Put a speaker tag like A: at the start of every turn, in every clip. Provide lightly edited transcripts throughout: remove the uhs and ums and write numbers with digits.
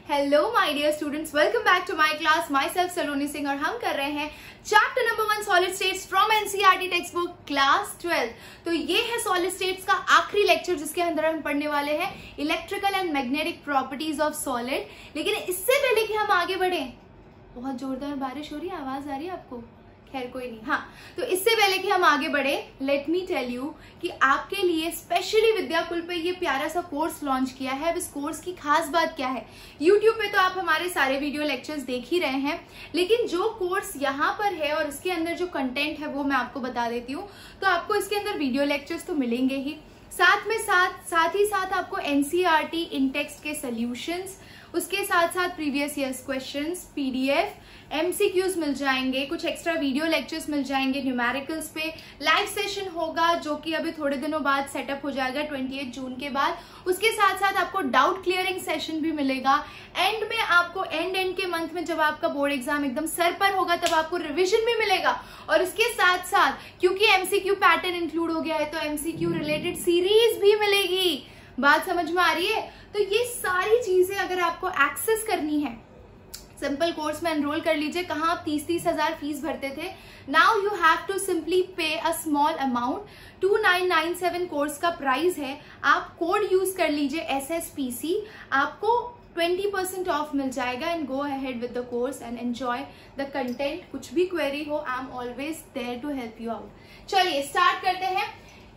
A: Hello my dear students, welcome back to my class. Myself Saloni Singh और हम कर रहे हैं chapter number 1 solid states from NCERT text book class 12। तो ये है सॉलिड स्टेट्स का आखिरी लेक्चर जिसके अंदर हम पढ़ने वाले हैं electrical and magnetic properties of solid. लेकिन इससे पहले कि हम आगे बढ़े, बहुत जोरदार बारिश हो रही है, आवाज आ रही है आपको? खैर कोई नहीं। हाँ, तो इससे पहले कि हम आगे बढ़े, लेट मी टेल यू कि आपके लिए स्पेशली विद्याकुल पे ये प्यारा सा कोर्स लॉन्च किया है। अब इस कोर्स की खास बात क्या है? यूट्यूब पे तो आप हमारे सारे वीडियो लेक्चर्स देख ही रहे हैं, लेकिन जो कोर्स यहाँ पर है और इसके अंदर जो कंटेंट है वो मैं आपको बता देती हूँ। तो आपको इसके अंदर वीडियो लेक्चर्स तो मिलेंगे ही, साथ ही साथ आपको एनसीईआरटी इन टेक्स्ट के सॉल्यूशंस, उसके साथ साथ previous years questions, PDF, MCQs मिल जाएंगे, कुछ एक्स्ट्रा वीडियो लेक्चर्स मिल जाएंगे, न्यूमेरिकल्स पे लाइव सेशन होगा जो कि अभी थोड़े दिनों बाद सेटअप हो जाएगा 28 जून के बाद। उसके साथ साथ आपको डाउट क्लियरिंग सेशन भी मिलेगा। एंड में आपको एंड के मंथ में जब आपका बोर्ड एग्जाम एकदम सर पर होगा तब आपको रिविजन भी मिलेगा। और इसके साथ साथ क्योंकि एमसीक्यू पैटर्न इंक्लूड हो गया है तो एमसीक्यू रिलेटेड सीरीज भी मिलेगी। बात समझ में आ रही है? तो ये सारी चीजें अगर आपको एक्सेस करनी है, सिंपल कोर्स में एनरोल कर लीजिए। कहाँ आप 30-30 हजार फीस भरते थे, now you have to simply pay a small amount. 2997 course का प्राइस है। आप कोड यूज कर लीजिए SSPC, आपको 20% ऑफ मिल जाएगा। And go ahead with the course and enjoy the content. कुछ भी क्वेरी हो, I am always there to help you out. चलिए स्टार्ट करते हैं।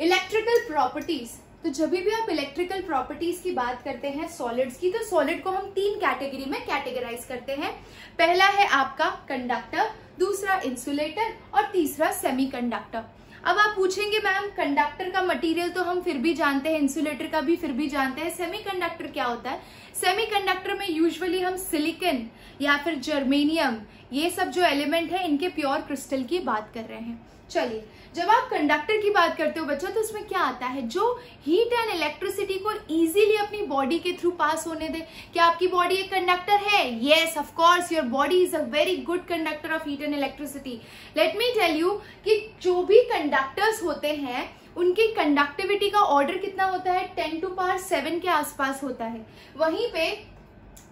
A: Electrical properties. तो जब भी आप इलेक्ट्रिकल प्रॉपर्टीज की बात करते हैं सॉलिड्स की, तो सॉलिड को हम 3 कैटेगरी में कैटेगराइज करते हैं। पहला है आपका कंडक्टर, दूसरा इंसुलेटर और तीसरा सेमीकंडक्टर। अब आप पूछेंगे मैम कंडक्टर का मटेरियल तो हम फिर भी जानते हैं, इंसुलेटर का भी फिर भी जानते हैं, सेमीकंडक्टर क्या होता है? सेमीकंडक्टर में यूजुअली हम सिलिकॉन या फिर जर्मेनियम, ये सब जो एलिमेंट है इनके प्योर क्रिस्टल की बात कर रहे हैं। चलिए, जब आप कंडक्टर की बात करते हो बच्चों, तो उसमें क्या आता है? जो हीट एंड इलेक्ट्रिसिटी को इजीली अपनी बॉडी के थ्रू पास होने दे। क्या आपकी बॉडी एक कंडक्टर है? Yes, of course your body is a very good conductor of heat and electricity. Let me tell you कि जो भी कंडक्टर्स होते हैं उनकी कंडक्टिविटी का ऑर्डर कितना होता है? 10⁻7 के आसपास होता है। वहीं पे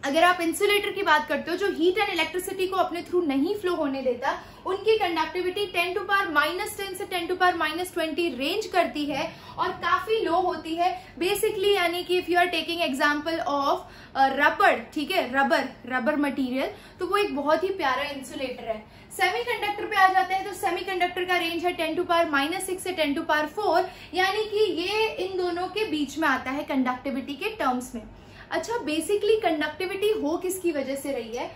A: अगर आप इंसुलेटर की बात करते हो, जो हीट एंड इलेक्ट्रिसिटी को अपने थ्रू नहीं फ्लो होने देता, उनकी कंडक्टिविटी 10⁻10 से 10⁻20 रेंज करती है और काफी लो होती है। बेसिकली यानी कि if you are taking example of rubber, ठीक है, रबर मटेरियल, तो वो एक बहुत ही प्यारा इंसुलेटर है। सेमीकंडक्टर पे आ जाते हैं तो सेमीकंडक्टर का रेंज है 10⁻6 से 10⁻4, यानी कि ये इन दोनों के बीच में आता है कंडक्टिविटी के टर्म्स में। अच्छा, बेसिकली कंडक्टिविटी हो किसकी वजह से रही है?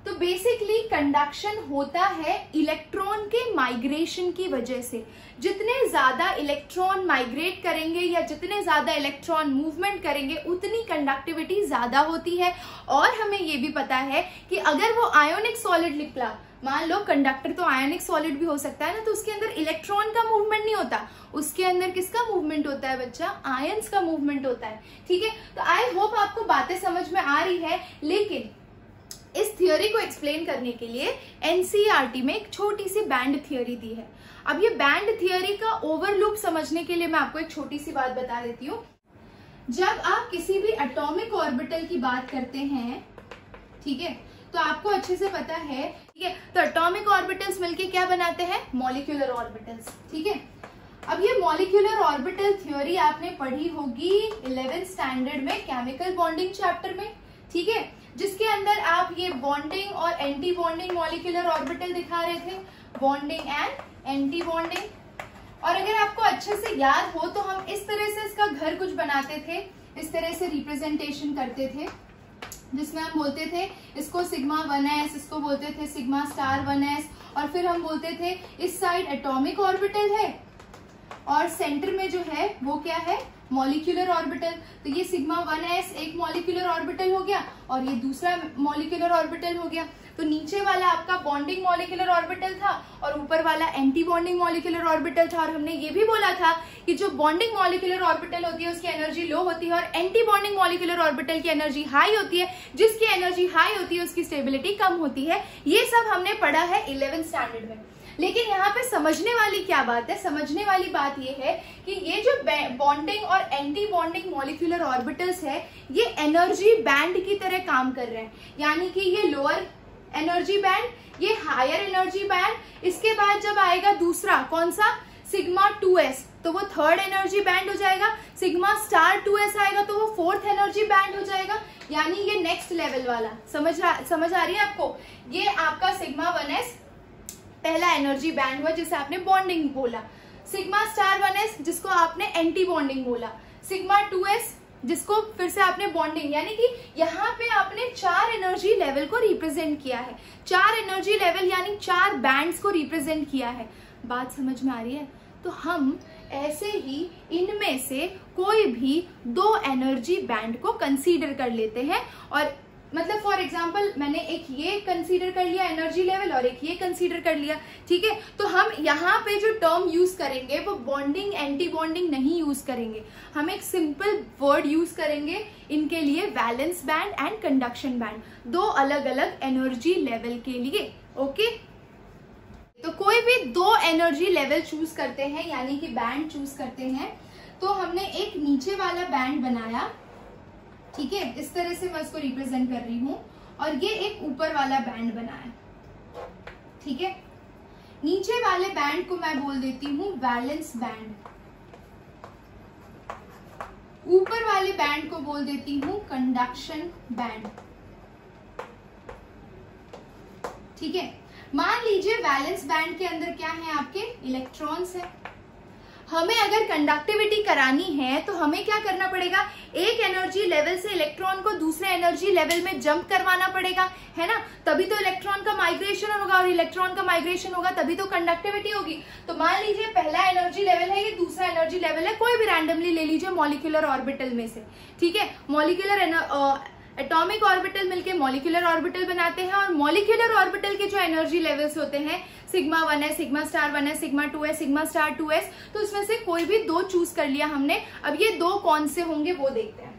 A: तो बेसिकली कंडक्शन होता है इलेक्ट्रॉन के माइग्रेशन की वजह से। जितने ज्यादा इलेक्ट्रॉन माइग्रेट करेंगे या जितने ज्यादा इलेक्ट्रॉन मूवमेंट करेंगे उतनी कंडक्टिविटी ज्यादा होती है। और हमें ये भी पता है कि अगर वो आयोनिक सॉलिड निकला, मान लो कंडक्टर तो आयोनिक सॉलिड भी हो सकता है ना, तो उसके अंदर इलेक्ट्रॉन का मूवमेंट नहीं होता, उसके अंदर किसका मूवमेंट होता है बच्चा? आयंस का मूवमेंट होता है। ठीक है, तो आई होप आपको बातें समझ में आ रही है। लेकिन इस थियोरी को एक्सप्लेन करने के लिए एनसीईआरटी में एक छोटी सी बैंड थियोरी दी है। अब ये बैंड थियोरी का ओवरलूप समझने के लिए मैं आपको एक छोटी सी बात बता देती हूँ। जब आप किसी भी एटॉमिक ऑर्बिटल की बात करते हैं, ठीक है, तो आपको अच्छे से पता है, ठीक है, तो एटॉमिक ऑर्बिटल्स मिलके क्या बनाते हैं? Molecular orbitals. ठीक है, अब ये मॉलिक्यूलर ऑर्बिटल थ्योरी आपने पढ़ी होगी 11th स्टैंडर्ड में केमिकल बॉन्डिंग चैप्टर में, ठीक है, जिसके अंदर आप ये बॉन्डिंग और एंटी बॉन्डिंग मॉलिक्यूलर ऑर्बिटल दिखा रहे थे, बॉन्डिंग एंड एंटी बॉन्डिंग। और अगर आपको अच्छे से याद हो तो हम इस तरह से इसका घर कुछ बनाते थे, इस तरह से रिप्रेजेंटेशन करते थे, जिसमें हम बोलते थे इसको सिग्मा 1s, इसको बोलते थे सिग्मा स्टार 1s, और फिर हम बोलते थे इस साइड एटॉमिक ऑर्बिटल है और सेंटर में जो है वो क्या है? Molecular orbital. तो ये सिग्मा 1s एक मॉलिक्यूलर ऑर्बिटल हो गया और ये दूसरा मॉलिक्यूलर ऑर्बिटल हो गया। तो नीचे वाला आपका बॉन्डिंग मॉलिक्यूलर ऑर्बिटल था और ऊपर वाला एंटी बॉन्डिंग मॉलिक्यूलर ऑर्बिटल था। और हमने ये भी बोला था कि जो बॉन्डिंग मॉलिक्यूलर ऑर्बिटल होती है उसकी एनर्जी लो होती है और एंटी बॉन्डिंग मॉलिक्यूलर ऑर्बिटल की एनर्जी हाई होती है। जिसकी एनर्जी हाई होती है उसकी स्टेबिलिटी कम होती है। ये सब हमने पढ़ा है 11th स्टैंडर्ड में। लेकिन यहाँ पे समझने वाली क्या बात है, समझने वाली बात ये है कि ये जो बॉन्डिंग और एंटी बॉन्डिंग मॉलिक्यूलर ऑर्बिटल्स है ये एनर्जी बैंड की तरह काम कर रहे हैं। यानी कि ये लोअर एनर्जी बैंड, ये हायर एनर्जी बैंड, इसके बाद जब आएगा दूसरा कौन सा सिग्मा 2s तो वो थर्ड एनर्जी बैंड हो जाएगा, सिग्मा स्टार 2s आएगा तो वो फोर्थ एनर्जी बैंड हो जाएगा। यानी ये नेक्स्ट लेवल वाला समझ आ रही है आपको। ये आपका सिग्मा 1s पहला एनर्जी बैंड हुआ जिसे आपने बॉन्डिंग बोला, सिग्मा स्टार 1s जिसको आपने एंटी बॉन्डिंग बोला, सिग्मा 2s जिसको फिर से आपने बॉन्डिंग, यानी कि यहाँ पे आपने 4 एनर्जी लेवल को रिप्रेजेंट किया है, 4 एनर्जी लेवल यानी 4 बैंड्स को रिप्रेजेंट किया है। बात समझ में आ रही है? तो हम ऐसे ही इनमें से कोई भी 2 एनर्जी बैंड को कंसीडर कर लेते हैं, और मतलब फॉर एग्जाम्पल मैंने एक ये कंसीडर कर लिया एनर्जी लेवल और एक ये कंसीडर कर लिया, ठीक है। तो हम यहाँ पे जो टर्म यूज करेंगे वो बॉन्डिंग एंटी बॉन्डिंग नहीं यूज करेंगे, हम एक सिंपल वर्ड यूज करेंगे इनके लिए, valence band and conduction band, 2 अलग अलग एनर्जी लेवल के लिए। ओके, तो कोई भी 2 एनर्जी लेवल चूज करते हैं यानी कि बैंड चूज करते हैं, तो हमने एक नीचे वाला बैंड बनाया, ठीक है, इस तरह से मैं इसको रिप्रेजेंट कर रही हूं, और ये एक ऊपर वाला बैंड बनाया, ठीक है। नीचे वाले बैंड को मैं बोल देती हूं वैलेंस बैंड, ऊपर वाले बैंड को बोल देती हूं कंडक्शन बैंड, ठीक है। मान लीजिए वैलेंस बैंड के अंदर क्या है, आपके इलेक्ट्रॉन्स है। हमें अगर कंडक्टिविटी करानी है तो हमें क्या करना पड़ेगा, एक एनर्जी लेवल से इलेक्ट्रॉन को दूसरे एनर्जी लेवल में जंप करवाना पड़ेगा, है ना, तभी तो इलेक्ट्रॉन का माइग्रेशन होगा, और इलेक्ट्रॉन का माइग्रेशन होगा तभी तो कंडक्टिविटी होगी। तो मान लीजिए पहला एनर्जी लेवल है, ये दूसरा एनर्जी लेवल है, कोई भी रैंडमली ले लीजिए मॉलिक्यूलर ऑर्बिटल में से, ठीक है। मॉलिक्यूलर एटॉमिक ऑर्बिटल मिलके मॉलिक्यूलर ऑर्बिटल बनाते हैं, और मॉलिक्यूलर ऑर्बिटल के जो एनर्जी लेवल्स होते हैं sigma 1s, sigma star 1s, sigma 2s, sigma star 2s, तो उसमें से कोई भी 2 चूज कर लिया हमने। अब ये 2 कौन से होंगे वो देखते हैं।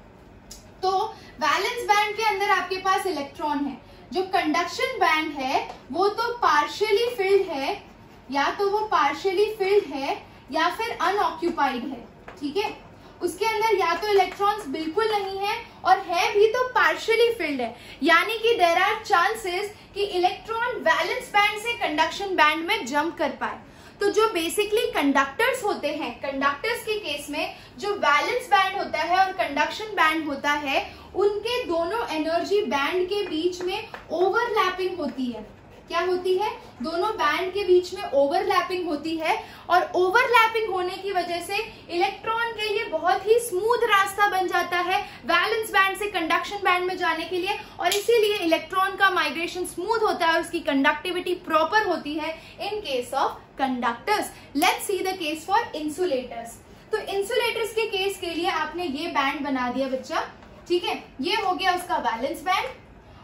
A: तो वैलेंस बैंड के अंदर आपके पास इलेक्ट्रॉन है, जो कंडक्शन बैंड है वो तो पार्शियली फिल्ड है, या तो वो पार्शियली फिल्ड है या फिर अनऑक्यूपाइड है, ठीक है। उसके अंदर या तो इलेक्ट्रॉन्स बिल्कुल नहीं है, और है भी तो पार्शियली फिल्ड है, यानी कि देयर आर चांसेस कि इलेक्ट्रॉन वैलेंस बैंड से कंडक्शन बैंड में जंप कर पाए। तो जो बेसिकली कंडक्टर्स होते हैं, कंडक्टर्स के केस में जो वैलेंस बैंड होता है और कंडक्शन बैंड होता है, उनके दोनों एनर्जी बैंड के बीच में ओवरलैपिंग होती है। क्या होती है, दोनों बैंड के बीच में ओवरलैपिंग होती है, और ओवरलैपिंग होने की वजह से इलेक्ट्रॉन के लिए बहुत ही स्मूथ रास्ता बन जाता है वैलेंस बैंड से कंडक्शन बैंड में जाने के लिए, और इसीलिए इलेक्ट्रॉन का माइग्रेशन स्मूथ होता है और उसकी कंडक्टिविटी प्रॉपर होती है in case of conductors. Let's see the case for insulators. तो इंसुलेटर्स के केस के लिए आपने ये बैंड बना दिया बच्चा, ठीक है, ये हो गया उसका वैलेंस बैंड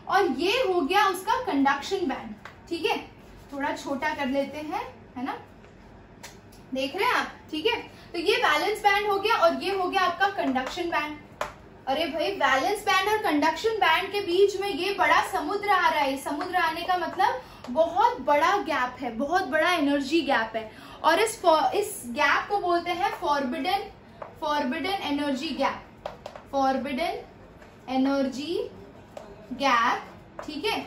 A: और ये हो गया उसका कंडक्शन बैंड, ठीक है। थोड़ा छोटा कर लेते हैं, है ना, देख रहे हैं आप, ठीक है। तो ये वैलेंस बैंड हो गया और ये हो गया आपका कंडक्शन बैंड। अरे भाई, वैलेंस बैंड और कंडक्शन बैंड के बीच में ये बड़ा समुद्र आ रहा है। समुद्र आने का मतलब बहुत बड़ा गैप है, बहुत बड़ा एनर्जी गैप है, और इस गैप को बोलते हैं forbidden energy gap, forbidden energy gap, ठीक है।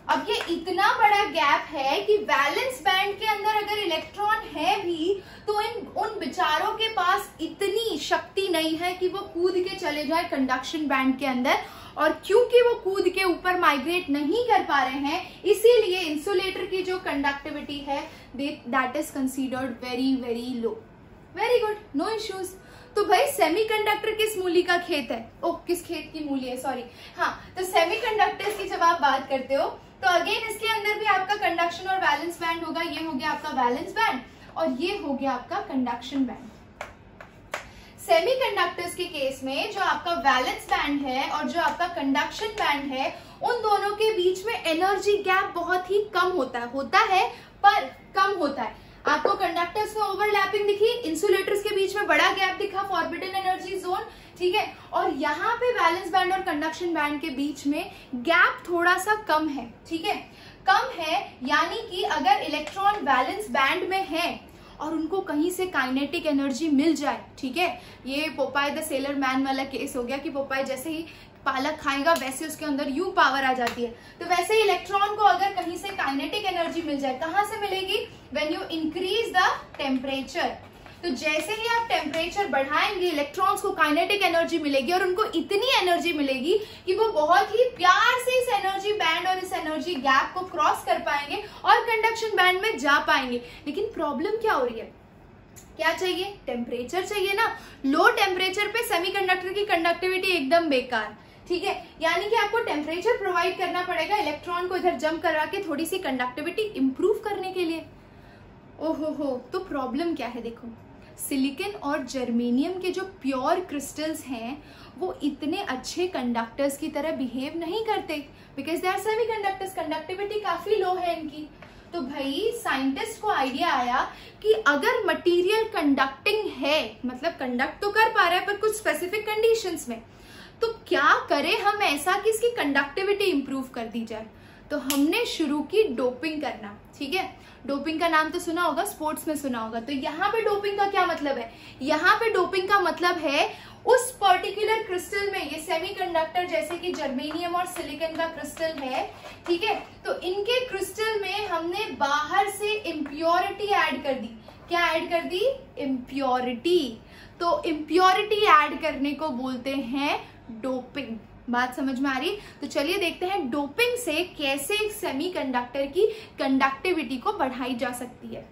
A: अब ये इतना बड़ा गैप है कि वैलेंस बैंड के अंदर अगर इलेक्ट्रॉन है भी तो उन बेचारों के पास इतनी शक्ति नहीं है कि वो कूद के चले जाए कंडक्शन बैंड के अंदर, और क्योंकि वो कूद के ऊपर माइग्रेट नहीं कर पा रहे हैं, इसीलिए इंसुलेटर की जो कंडक्टिविटी है that is considered very very low. Very good, no issues. तो भाई सेमीकंडक्टर किस मूली का खेत है, ओह किस खेत की मूली है, सॉरी, हाँ। तो सेमीकंडक्टर्स की जब आप बात करते हो तो अगेन इसके अंदर भी आपका कंडक्शन और वैलेंस बैंड होगा। ये हो गया आपका वैलेंस बैंड और ये हो गया आपका कंडक्शन बैंड। सेमीकंडक्टर्स के केस में जो आपका वैलेंस बैंड है और जो आपका कंडक्शन बैंड है, उन दोनों के बीच में एनर्जी गैप बहुत ही कम होता है पर कम होता है। आपको कंडक्टर्स में ओवरलैपिंग दिखी, इंसुलेटर्स के बीच में बड़ा गैप दिखा, फॉरबिडन एनर्जी जोन, ठीक है। और यहाँ पे वैलेंस बैंड और कंडक्शन बैंड के बीच में गैप थोड़ा सा कम है, ठीक है। कम है, यानी कि अगर इलेक्ट्रॉन वैलेंस बैंड में है और उनको कहीं से काइनेटिक एनर्जी मिल जाए, ठीक है, ये पोपाय द सेलर मैन वाला केस हो गया कि पोपाय जैसे ही पालक खाएगा वैसे उसके अंदर यूं पावर आ जाती है, तो वैसे ही इलेक्ट्रॉन को अगर कहीं से काइनेटिक एनर्जी मिल जाए, कहां से मिलेगी? When you increase the temperature. तो जैसे ही आप टेम्परेचर बढ़ाएंगे इलेक्ट्रॉन्स को काइनेटिक एनर्जी मिलेगी और उनको इतनी एनर्जी मिलेगी कि वो बहुत ही प्यार से इस एनर्जी बैंड और इस एनर्जी गैप को क्रॉस कर पाएंगे और कंडक्शन बैंड में जा पाएंगे। लेकिन प्रॉब्लम क्या हो रही है? क्या चाहिए? टेम्परेचर चाहिए ना। लो टेम्परेचर पे सेमीकंडक्टर की कंडक्टिविटी एकदम बेकार, ठीक है, यानी कि आपको टेम्परेचर प्रोवाइड करना पड़ेगा इलेक्ट्रॉन को इधर जंप करा के थोड़ी सी कंडक्टिविटी इंप्रूव करने के लिए। ओहो, तो प्रॉब्लम क्या है? देखो, सिलिकॉन और जर्मेनियम के जो प्योर क्रिस्टल्स हैं वो इतने अच्छे कंडक्टर्स की तरह बिहेव नहीं करते because they are semiconductors, conductivity काफी लो है इनकी। तो भाई साइंटिस्ट को आइडिया आया कि अगर मटेरियल कंडक्टिंग है, मतलब कंडक्ट तो कर पा रहा है पर कुछ स्पेसिफिक कंडीशंस में, तो क्या करें हम ऐसा कि इसकी कंडक्टिविटी इंप्रूव कर दी जाए। तो हमने शुरू की डोपिंग करना, ठीक है। डोपिंग का नाम तो सुना होगा, स्पोर्ट्स में सुना होगा। तो यहाँ पे डोपिंग का क्या मतलब है? यहाँ पे डोपिंग का मतलब है उस पर्टिकुलर क्रिस्टल में, ये सेमीकंडक्टर जैसे कि जर्मेनियम और सिलिकॉन का क्रिस्टल है, ठीक है, तो इनके क्रिस्टल में हमने बाहर से इम्प्योरिटी ऐड कर दी। क्या ऐड कर दी? इम्प्योरिटी। तो इम्प्योरिटी ऐड करने को बोलते हैं डोपिंग। बात समझ में आ रही? तो चलिए देखते हैं डोपिंग से कैसे एक सेमीकंडक्टर की कंडक्टिविटी को बढ़ाई जा सकती है।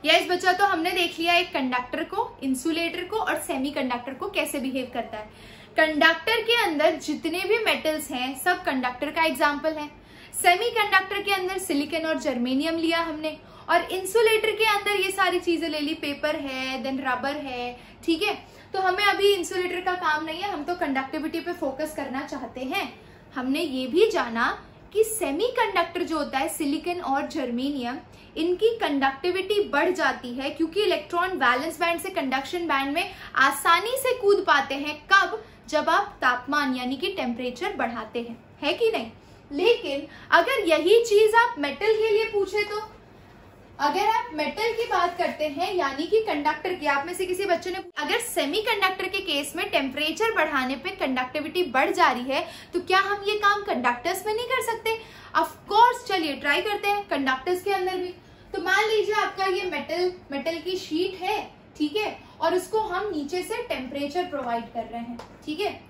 A: यस बच्चा, तो हमने देख लिया एक कंडक्टर को, इंसुलेटर को और सेमीकंडक्टर को कैसे बिहेव करता है। कंडक्टर के अंदर जितने भी मेटल्स हैं सब कंडक्टर का एग्जाम्पल है। सेमीकंडक्टर के अंदर सिलिकॉन और जर्मेनियम लिया हमने, और इंसुलेटर के अंदर ये सारी चीजें ले ली, पेपर है, देन रबर है, ठीक है। तो हमें अभी इंसुलेटर का काम नहीं है, हम तो कंडक्टिविटी पे फोकस करना चाहते हैं। हमने ये भी जाना कि सेमीकंडक्टर जो होता है, सिलिकॉन और जर्मेनियम, इनकी कंडक्टिविटी बढ़ जाती है क्योंकि इलेक्ट्रॉन वैलेंस बैंड से कंडक्शन बैंड में आसानी से कूद पाते हैं। कब? जब आप तापमान यानी कि टेम्परेचर बढ़ाते हैं, है कि नहीं? लेकिन अगर यही चीज आप मेटल के लिए पूछे तो, अगर आप मेटल की बात करते हैं यानी कि कंडक्टर की, आप में से किसी बच्चे ने, अगर सेमीकंडक्टर के केस में टेम्परेचर बढ़ाने पे कंडक्टिविटी बढ़ जा रही है तो क्या हम ये काम कंडक्टर्स में नहीं कर सकते? ऑफ कोर्स, चलिए ट्राई करते हैं कंडक्टर्स के अंदर भी। तो मान लीजिए आपका ये मेटल की शीट है, ठीक है, और उसको हम नीचे से टेम्परेचर प्रोवाइड कर रहे हैं, ठीक है,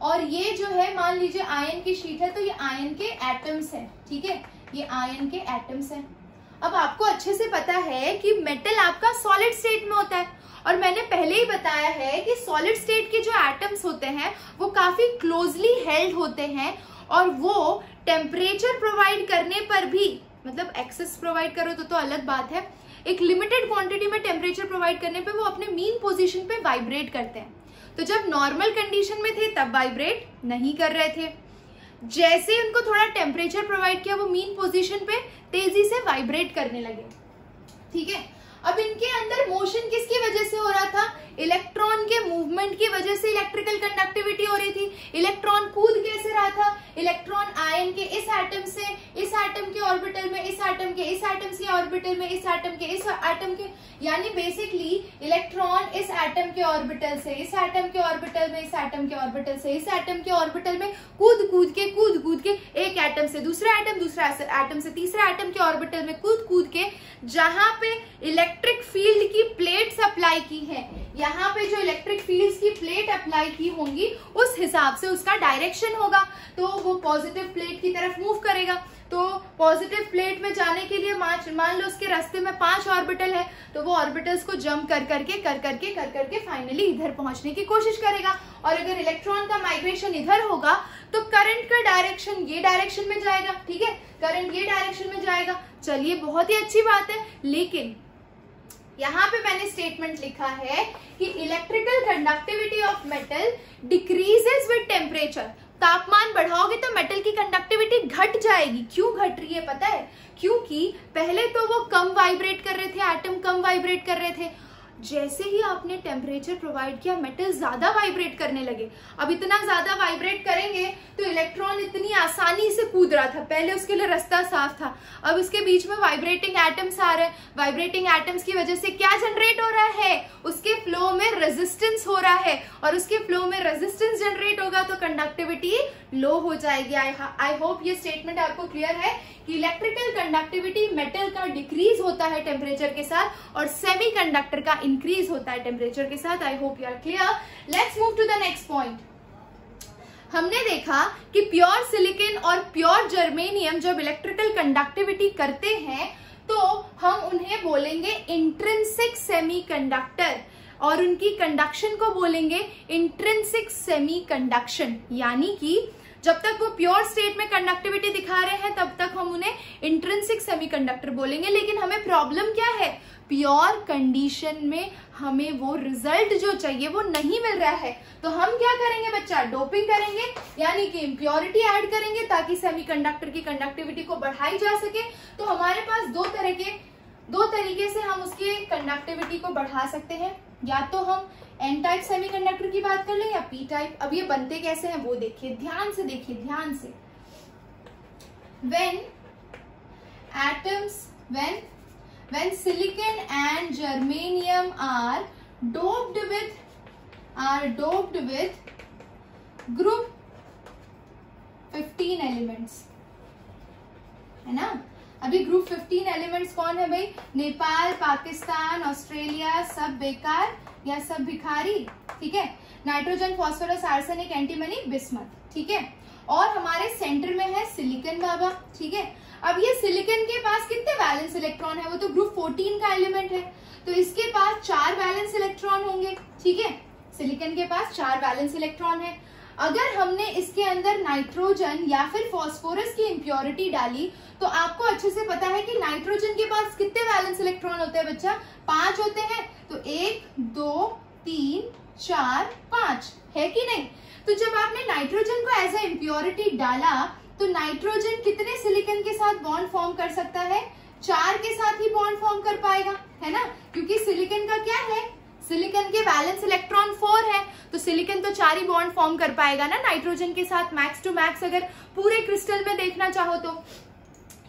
A: और ये जो है मान लीजिए आयन की शीट है, तो ये आयन के एटम्स है, ठीक है, ये आयन के एटम्स है। अब आपको अच्छे से पता है कि मेटल आपका सॉलिड स्टेट में होता है, और मैंने पहले ही बताया है कि सॉलिड स्टेट के जो एटम्स होते हैं वो काफी क्लोजली हेल्ड होते हैं, और वो टेम्परेचर प्रोवाइड करने पर भी, मतलब एक्सेस प्रोवाइड करो तो अलग बात है, एक लिमिटेड क्वांटिटी में टेम्परेचर प्रोवाइड करने पे वो अपने मीन पोजीशन पे वाइब्रेट करते हैं। तो जब नॉर्मल कंडीशन में थे तब वाइब्रेट नहीं कर रहे थे, जैसे ही उनको थोड़ा टेम्परेचर प्रोवाइड किया वो मीन पोजीशन पे तेजी से वाइब्रेट करने लगे, ठीक है। अब इनके अंदर मोशन किसकी वजह से हो रहा था? इलेक्ट्रॉन के मूवमेंट की वजह से इलेक्ट्रिकल कंडक्टिविटी हो रही थी। इलेक्ट्रॉन कूद कैसे रहा था? इलेक्ट्रॉन आयन के इस एटम से इस एटम के ऑर्बिटल में, इस एटम के इस एटम के ऑर्बिटल में, इस एटम के इस एटम के, यानी बेसिकली इलेक्ट्रॉन इस एटम के ऑर्बिटल से इस एटम के ऑर्बिटल में, इस एटम के ऑर्बिटल से इस एटम के ऑर्बिटल में कूद कूद के एक एटम से दूसरा एटम, दूसरा एटम से तीसरा एटम के ऑर्बिटल में कूद के, जहां पे इलेक्ट्रिक फील्ड की प्लेट्स अप्लाई की है, यहाँ पे जो इलेक्ट्रिक फील्ड्स की प्लेट अप्लाई की होंगी उस हिसाब से उसका डायरेक्शन होगा, तो वो पॉजिटिव प्लेट की तरफ मूव करेगा। तो पॉजिटिव प्लेट में जाने के लिए मान लो उसके रास्ते में 5 ऑर्बिटल है, तो वो ऑर्बिटल्स को जंप कर करके फाइनली इधर पहुंचने की कोशिश करेगा। और अगर इलेक्ट्रॉन का माइग्रेशन इधर होगा तो करंट का डायरेक्शन ये डायरेक्शन में जाएगा, ठीक है, करंट ये डायरेक्शन में जाएगा। चलिए बहुत ही अच्छी बात है, लेकिन यहाँ पे मैंने स्टेटमेंट लिखा है कि electrical conductivity of metal decreases with temperature. तापमान बढ़ाओगे तो मेटल की कंडक्टिविटी घट जाएगी। क्यों घट रही है पता है? क्योंकि पहले तो वो कम वाइब्रेट कर रहे थे, एटम कम वाइब्रेट कर रहे थे, जैसे ही आपने टेम्परेचर प्रोवाइड किया मेटल ज्यादा वाइब्रेट करने लगे। अब इतना ज्यादा वाइब्रेट करेंगे तो इलेक्ट्रॉन इतनी आसानी से कूद रहा था, पहले उसके लिए रास्ता साफ था, अब उसके बीच में वाइब्रेटिंग एटम्स आ रहे हैं। वाइब्रेटिंग एटम्स की वजह से क्या जनरेट हो रहा है, उसके फ्लो में रेजिस्टेंस हो रहा है, और उसके फ्लो में रेजिस्टेंस जनरेट होगा तो कंडक्टिविटी लो हो जाएगी। आई होप ये स्टेटमेंट आपको क्लियर है कि इलेक्ट्रिकल कंडक्टिविटी मेटल का डिक्रीज होता है टेम्परेचर के साथ और सेमीकंडक्टर का इंक्रीज होता है टेम्परेचर के साथ। I hope you are clear. Let's move to the next point. हमने देखा कि प्योर सिलिकॉन और प्योर जर्मेनियम जब इलेक्ट्रिकल कंडक्टिविटी करते हैं तो हम उन्हें बोलेंगे इंट्रिंसिक सेमीकंडक्टर, और उनकी कंडक्शन को बोलेंगे इंट्रिंसिक सेमीकंडक्शन। यानी कि जब तक वो प्योर स्टेट में कंडक्टिविटी दिखा रहे हैं तब तक हम उन्हें इंट्रिंसिक सेमीकंडक्टर बोलेंगे। लेकिन हमें प्रॉब्लम क्या है, प्योर कंडीशन में हमें वो रिजल्ट जो चाहिए वो नहीं मिल रहा है। तो हम क्या करेंगे बच्चा, डोपिंग करेंगे, यानी कि इम्प्योरिटी ऐड करेंगे ताकि सेमीकंडक्टर की कंडक्टिविटी को बढ़ाई जा सके। तो हमारे पास दो तरीके से हम उसकी कंडक्टिविटी को बढ़ा सकते हैं। या तो हम एन टाइप सेमीकंडक्टर की बात कर लें या पी टाइप। अब ये बनते कैसे हैं वो देखिए, ध्यान से देखिए, ध्यान से। when silicon and germanium are doped with group 15 elements, है ना। अभी ग्रुप 15 एलिमेंट्स कौन है भाई, नेपाल, पाकिस्तान, ऑस्ट्रेलिया, सब बेकार या सब भिखारी, ठीक है। Nitrogen, phosphorus, arsenic, antimony, bismuth, ठीक है। और हमारे सेंटर में है सिलिकॉन बाबा, ठीक है। अब ये सिलिकॉन के पास कितने वैलेंस इलेक्ट्रॉन है, वो तो ग्रुप 14 का एलिमेंट है, तो इसके पास 4 वैलेंस इलेक्ट्रॉन होंगे, ठीक है। सिलिकॉन के पास 4 वैलेंस इलेक्ट्रॉन है। अगर हमने इसके अंदर नाइट्रोजन या फिर फास्फोरस की इम्प्योरिटी डाली तो आपको अच्छे से पता है कि नाइट्रोजन के पास कितने वैलेंस इलेक्ट्रॉन होते हैं बच्चा, 5 होते हैं। तो 1 2 3 4 5 है कि नहीं। तो जब आपने नाइट्रोजन को एज ए इम्प्योरिटी डाला तो नाइट्रोजन कितने सिलिकॉन के साथ बॉन्ड फॉर्म कर सकता है, 4 के साथ ही बॉन्ड फॉर्म कर पाएगा, है ना। क्योंकि सिलिकॉन का क्या है, सिलिकॉन के वैलेंस इलेक्ट्रॉन 4 है, तो सिलिकॉन तो 4 ही बॉन्ड फॉर्म कर पाएगा ना नाइट्रोजन के साथ, मैक्स टू मैक्स अगर पूरे क्रिस्टल में देखना चाहो तो।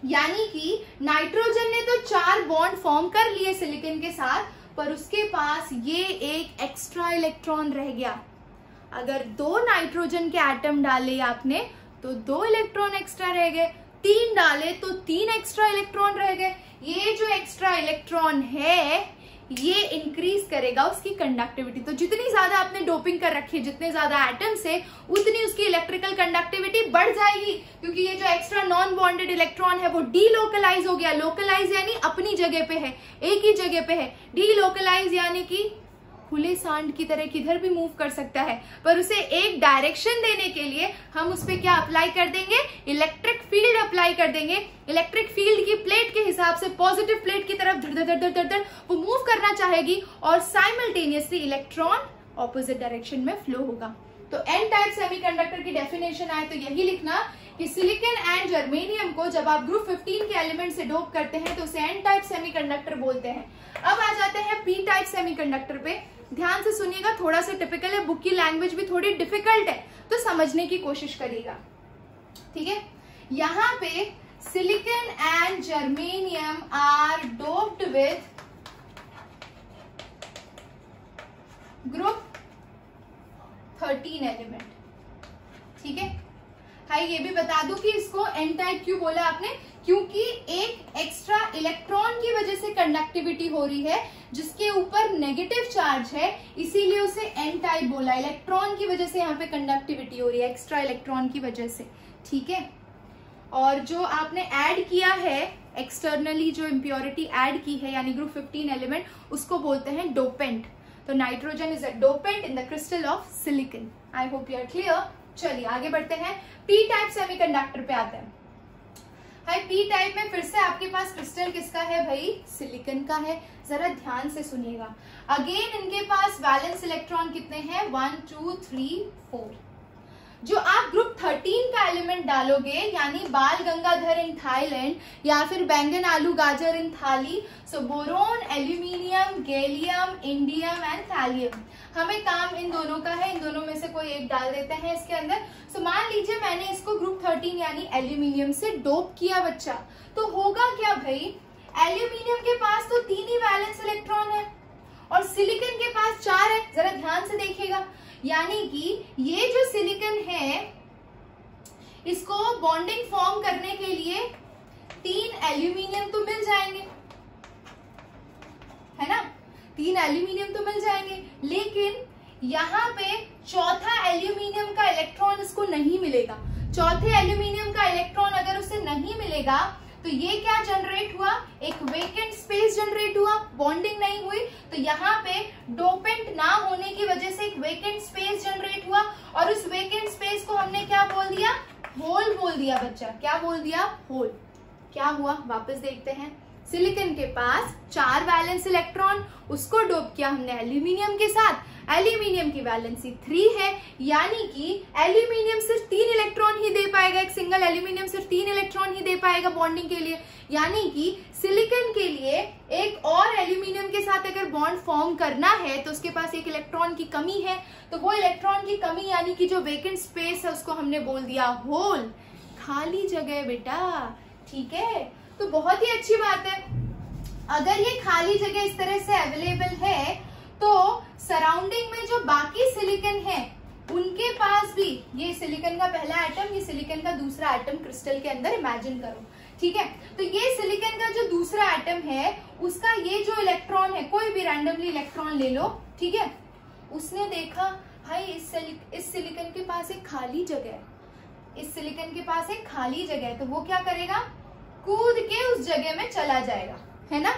A: यानी कि नाइट्रोजन ने तो 4 बॉन्ड फॉर्म कर लिए सिलिकॉन के साथ, पर उसके पास ये एक एक्स्ट्रा इलेक्ट्रॉन रह गया। अगर 2 नाइट्रोजन के एटम डाले आपने तो 2 इलेक्ट्रॉन एक्स्ट्रा रह गए, 3 डाले तो 3 एक्स्ट्रा इलेक्ट्रॉन रह गए। ये जो एक्स्ट्रा इलेक्ट्रॉन है ये इंक्रीज करेगा उसकी कंडक्टिविटी। तो जितनी ज्यादा आपने डोपिंग कर रखी है, जितने ज्यादा एटम्स है, उतनी उसकी इलेक्ट्रिकल कंडक्टिविटी बढ़ जाएगी, क्योंकि ये जो एक्स्ट्रा नॉन बॉन्डेड इलेक्ट्रॉन है वो डीलोकलाइज हो गया। लोकलाइज यानी अपनी जगह पे है, एक ही जगह पे है। डीलोकलाइज यानी कि खुले सांड की तरह किधर भी मूव कर सकता है, पर उसे एक डायरेक्शन देने के लिए हम उस पर क्या अप्लाई कर देंगे, इलेक्ट्रिक फील्ड अप्लाई कर देंगे। इलेक्ट्रिक फील्ड की प्लेट के हिसाब से पॉजिटिव प्लेट की तरफ धड़ धड़ धड़ धड़ धड़ वो मूव करना चाहेगी और साइमल्टेनियसली इलेक्ट्रॉन ऑपोजिट डायरेक्शन में फ्लो होगा। तो एन टाइप सेमीकंडक्टर की डेफिनेशन आए तो यही लिखना कि सिलिकॉन एंड जर्मेनियम को जब आप ग्रुप 15 के एलिमेंट से डोप करते हैं तो उसे एन टाइप सेमीकंडक्टर बोलते हैं। अब आ जाते हैं पी टाइप सेमीकंडक्टर पे। ध्यान से सुनिएगा, थोड़ा सा टिपिकल है, बुक की लैंग्वेज भी थोड़ी डिफिकल्ट है, तो समझने की कोशिश करिएगा, ठीक है। यहाँ पे silicon and germanium are doped with group 13 element, ठीक है। हाई ये भी बता दूं कि इसको एन टाइप क्यों बोला आपने, क्योंकि एक एक्स्ट्रा इलेक्ट्रॉन की वजह से कंडक्टिविटी हो रही है जिसके ऊपर नेगेटिव चार्ज है, इसीलिए उसे एन टाइप बोला। इलेक्ट्रॉन की वजह से यहाँ पे कंडक्टिविटी हो रही है, एक्स्ट्रा इलेक्ट्रॉन की वजह से, ठीक है। और जो आपने ऐड किया है एक्सटर्नली, जो इम्प्योरिटी ऐड की है यानी ग्रुप 15 एलिमेंट, उसको बोलते हैं डोपेंट। तो nitrogen is a dopant in the crystal of silicon. I hope you are clear. चलिए आगे बढ़ते हैं, पी टाइप सेमीकंडक्टर पे आते हैं। भाई पी टाइप में फिर से आपके पास क्रिस्टल किसका है भाई, सिलिकॉन का है। जरा ध्यान से सुनिएगा। अगेन इनके पास वैलेंस इलेक्ट्रॉन कितने हैं, 1 2 3 4। जो आप ग्रुप 13 का एलिमेंट डालोगे यानी बाल गंगाधर इन थाईलैंड या फिर बैंगन आलू गाजर इन थाली, so boron, aluminium, gallium, indium and thallium. हमें काम इन दोनों का है, इन दोनों में से कोई एक डाल देते हैं इसके अंदर। सो मान लीजिए लीजिए मैंने इसको ग्रुप 13 यानी एल्यूमिनियम से डोप किया बच्चा, तो होगा क्या भाई, एल्यूमिनियम के पास तो 3 ही वैलेंस इलेक्ट्रॉन है और सिलिकॉन के पास 4 है। जरा ध्यान से देखिएगा, यानी कि ये जो सिलिकॉन है इसको बॉन्डिंग फॉर्म करने के लिए 3 एल्यूमिनियम तो मिल जाएंगे, है ना, 3 एल्यूमिनियम तो मिल जाएंगे, लेकिन यहाँ पे चौथा एल्यूमिनियम का इलेक्ट्रॉन इसको नहीं मिलेगा। चौथे एल्यूमिनियम का इलेक्ट्रॉन अगर उसे नहीं मिलेगा तो ये क्या जनरेट हुआ, एक वेकेंट स्पेस जनरेट हुआ, बॉन्डिंग नहीं हुई, तो यहाँ पे डोपेंट ना होने की वजह से एक वेकेंट स्पेस जनरेट हुआ और उस वेकेंट स्पेस को हमने क्या बोल दिया, होल बोल दिया बच्चा। क्या बोल दिया, होल। क्या हुआ, वापस देखते हैं, सिलिकॉन के पास 4 वैलेंस इलेक्ट्रॉन, उसको डोप किया हमने एल्यूमिनियम के साथ, एल्यूमिनियम की वैलेंसी 3 है, यानी कि एल्यूमिनियम सिर्फ 3 इलेक्ट्रॉन ही दे पाएगा, एक सिंगल एल्यूमिनियम सिर्फ 3 इलेक्ट्रॉन ही दे पाएगा बॉन्डिंग के लिए, यानी कि सिलिकॉन के लिए एक और एल्यूमिनियम के साथ अगर बॉन्ड फॉर्म करना है तो उसके पास एक इलेक्ट्रॉन की कमी है, तो वो इलेक्ट्रॉन की कमी यानी कि जो वेकेंट स्पेस है उसको हमने बोल दिया होल, खाली जगह बेटा, ठीक है। तो बहुत ही अच्छी बात है, अगर ये खाली जगह इस तरह से अवेलेबल है तो सराउंडिंग में जो बाकी सिलिकॉन है उनके पास भी, ये सिलिकॉन का पहला एटम, ये सिलिकॉन का दूसरा एटम क्रिस्टल के अंदर इमेजिन करो, ठीक है। तो ये सिलिकॉन का जो दूसरा एटम है उसका ये जो इलेक्ट्रॉन है, कोई भी रैंडमली इलेक्ट्रॉन ले लो, ठीक है, उसने देखा भाई इस सिलिकॉन के पास एक खाली जगह है, इस सिलिकॉन के पास एक खाली जगह है, तो वो क्या करेगा, कूद के उस जगह में चला जाएगा, है ना।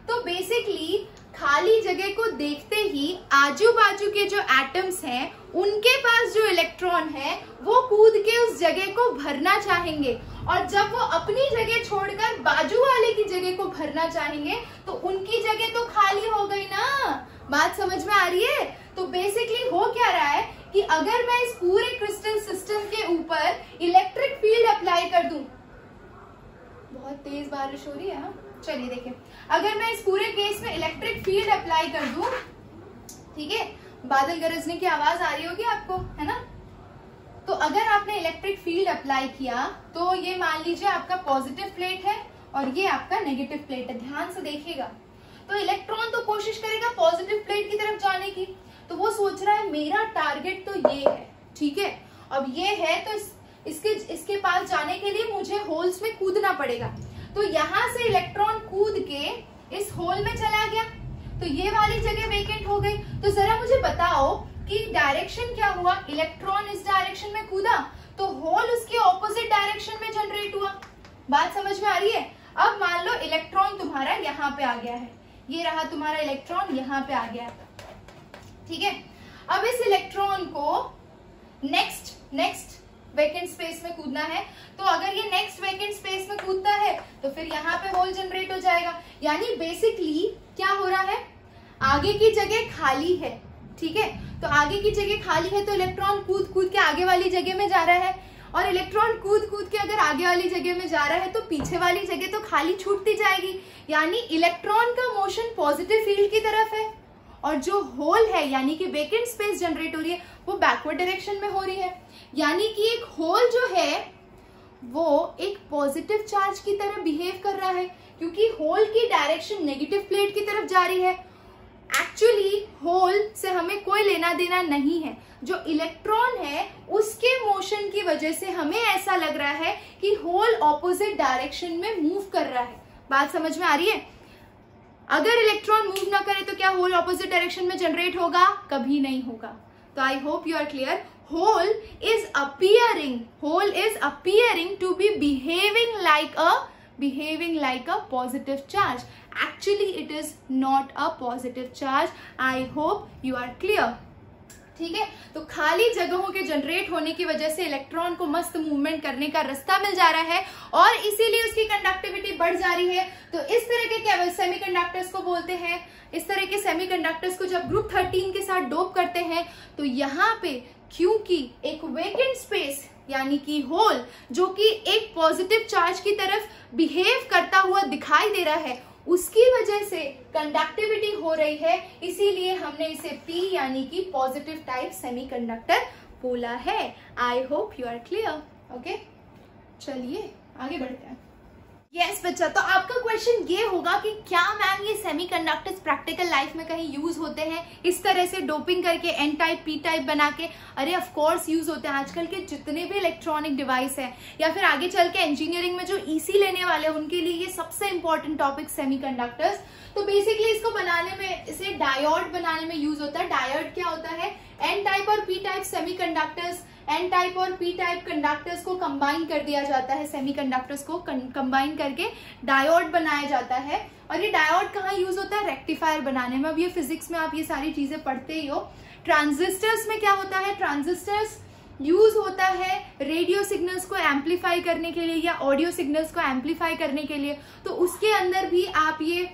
A: तो बेसिकली खाली जगह को देखते ही आजू बाजू के जो एटम्स हैं उनके पास जो इलेक्ट्रॉन है वो कूद के उस जगह को भरना चाहेंगे, और जब वो अपनी जगह छोड़कर बाजू वाले की जगह को भरना चाहेंगे तो उनकी जगह तो खाली हो गई ना। बात समझ में आ रही है। तो बेसिकली हो क्या रहा है कि अगर मैं इस पूरे क्रिस्टल सिस्टम के ऊपर इलेक्ट्रिक फील्ड अप्लाई कर दूं, बहुत तेज बारिश हो रही है, हाँ चलिए देखिए, अगर मैं इस पूरे केस में इलेक्ट्रिक फील्ड अप्लाई कर दूं, ठीक है, बादल गरजने की आवाज आ रही होगी आपको, है ना। तो अगर आपने इलेक्ट्रिक फील्ड अप्लाई किया तो ये मान लीजिए आपका पॉजिटिव प्लेट है और ये आपका नेगेटिव प्लेट है, ध्यान से देखिएगा। तो इलेक्ट्रॉन तो कोशिश करेगा पॉजिटिव प्लेट की तरफ जाने की, तो वो सोच रहा है मेरा टारगेट तो ये है, ठीक है, अब ये है तो इसके पास जाने के लिए मुझे होल्स में कूदना पड़ेगा। तो यहाँ से इलेक्ट्रॉन कूद के इस होल में चला गया, तो ये वाली जगह वेकेंट हो गई। तो जरा मुझे बताओ कि डायरेक्शन क्या हुआ, इलेक्ट्रॉन इस डायरेक्शन में कूदा तो होल उसके ऑपोजिट डायरेक्शन में जनरेट हुआ। बात समझ में आ रही है। अब मान लो इलेक्ट्रॉन तुम्हारा यहाँ पे आ गया है, ये रहा तुम्हारा इलेक्ट्रॉन यहाँ पे आ गया, ठीक है। अब इस इलेक्ट्रॉन को नेक्स्ट वेकेंट स्पेस में कूदना है, तो अगर ये नेक्स्ट वेकेंट स्पेस में कूदता है तो फिर यहाँ पे होल जनरेट हो जाएगा। यानी बेसिकली क्या हो रहा है, आगे की जगह खाली है, ठीक है, तो आगे की जगह खाली है तो इलेक्ट्रॉन कूद के आगे वाली जगह में जा रहा है, और इलेक्ट्रॉन कूद के अगर आगे वाली जगह में जा रहा है तो पीछे वाली जगह तो खाली छूटती जाएगी। यानी इलेक्ट्रॉन का मोशन पॉजिटिव फील्ड की तरफ है, और जो होल है यानी कि वेकेंट स्पेस जनरेट हो रही है वो बैकवर्ड डायरेक्शन में हो रही है। यानी कि एक होल जो है वो एक पॉजिटिव चार्ज की तरह बिहेव कर रहा है, क्योंकि होल की डायरेक्शन नेगेटिव प्लेट की तरफ जा रही है। एक्चुअली होल से हमें कोई लेना देना नहीं है, जो इलेक्ट्रॉन है उसके मोशन की वजह से हमें ऐसा लग रहा है कि होल ऑपोजिट डायरेक्शन में मूव कर रहा है। बात समझ में आ रही है। अगर इलेक्ट्रॉन मूव ना करे तो क्या होल ऑपोजिट डायरेक्शन में जनरेट होगा? कभी नहीं होगा। तो I hope you are clear. Hole is appearing to be behaving like a positive charge. Actually, it is not a positive charge. I hope you are clear. ठीक है, तो खाली जगहों के जनरेट होने की वजह से इलेक्ट्रॉन को मस्त मूवमेंट करने का रास्ता मिल जा रहा है और इसीलिए उसकी कंडक्टिविटी बढ़ जा रही है। तो इस तरह के क्या सेमीकंडक्टर्स को बोलते हैं। इस तरह के सेमीकंडक्टर्स को जब ग्रुप 13 के साथ डोप करते हैं तो यहाँ पे क्योंकि एक वेकेंट स्पेस यानी कि होल जो कि एक पॉजिटिव चार्ज की तरफ बिहेव करता हुआ दिखाई दे रहा है, उसकी वजह से कंडक्टिविटी हो रही है, इसीलिए हमने इसे P यानी कि पॉजिटिव टाइप सेमीकंडक्टर बोला है। I hope you are clear. Okay, चलिए आगे बढ़ते हैं। यस बच्चा, तो आपका क्वेश्चन ये होगा कि क्या मैम ये सेमीकंडक्टर्स प्रैक्टिकल लाइफ में कहीं यूज होते हैं इस तरह से डोपिंग करके एन टाइप पी टाइप बना के? अरे ऑफ कोर्स यूज होते हैं। आजकल के जितने भी इलेक्ट्रॉनिक डिवाइस है या फिर आगे चल के इंजीनियरिंग में जो ईसी लेने वाले हैं उनके लिए ये सबसे इंपॉर्टेंट टॉपिक सेमीकंडक्टर्स। तो बेसिकली इसको बनाने में, इसे डायोड बनाने में यूज होता है। डायोड क्या होता है? एन टाइप और P type semiconductors, N type और पी टाइप कंडक्टर्स को कंबाइन कर दिया जाता है। सेमीकंडक्टर्स को कंबाइन करके डायोड बनाया जाता है। और ये डायोड कहाँ यूज होता है? रेक्टिफायर बनाने में। अब ये फिजिक्स में आप ये सारी चीजें पढ़ते ही हो। ट्रांजिस्टर्स में क्या होता है? ट्रांजिस्टर्स यूज होता है रेडियो सिग्नल्स को एम्पलीफाई करने के लिए या ऑडियो सिग्नल्स को एम्पलीफाई करने के लिए। तो उसके अंदर भी आप ये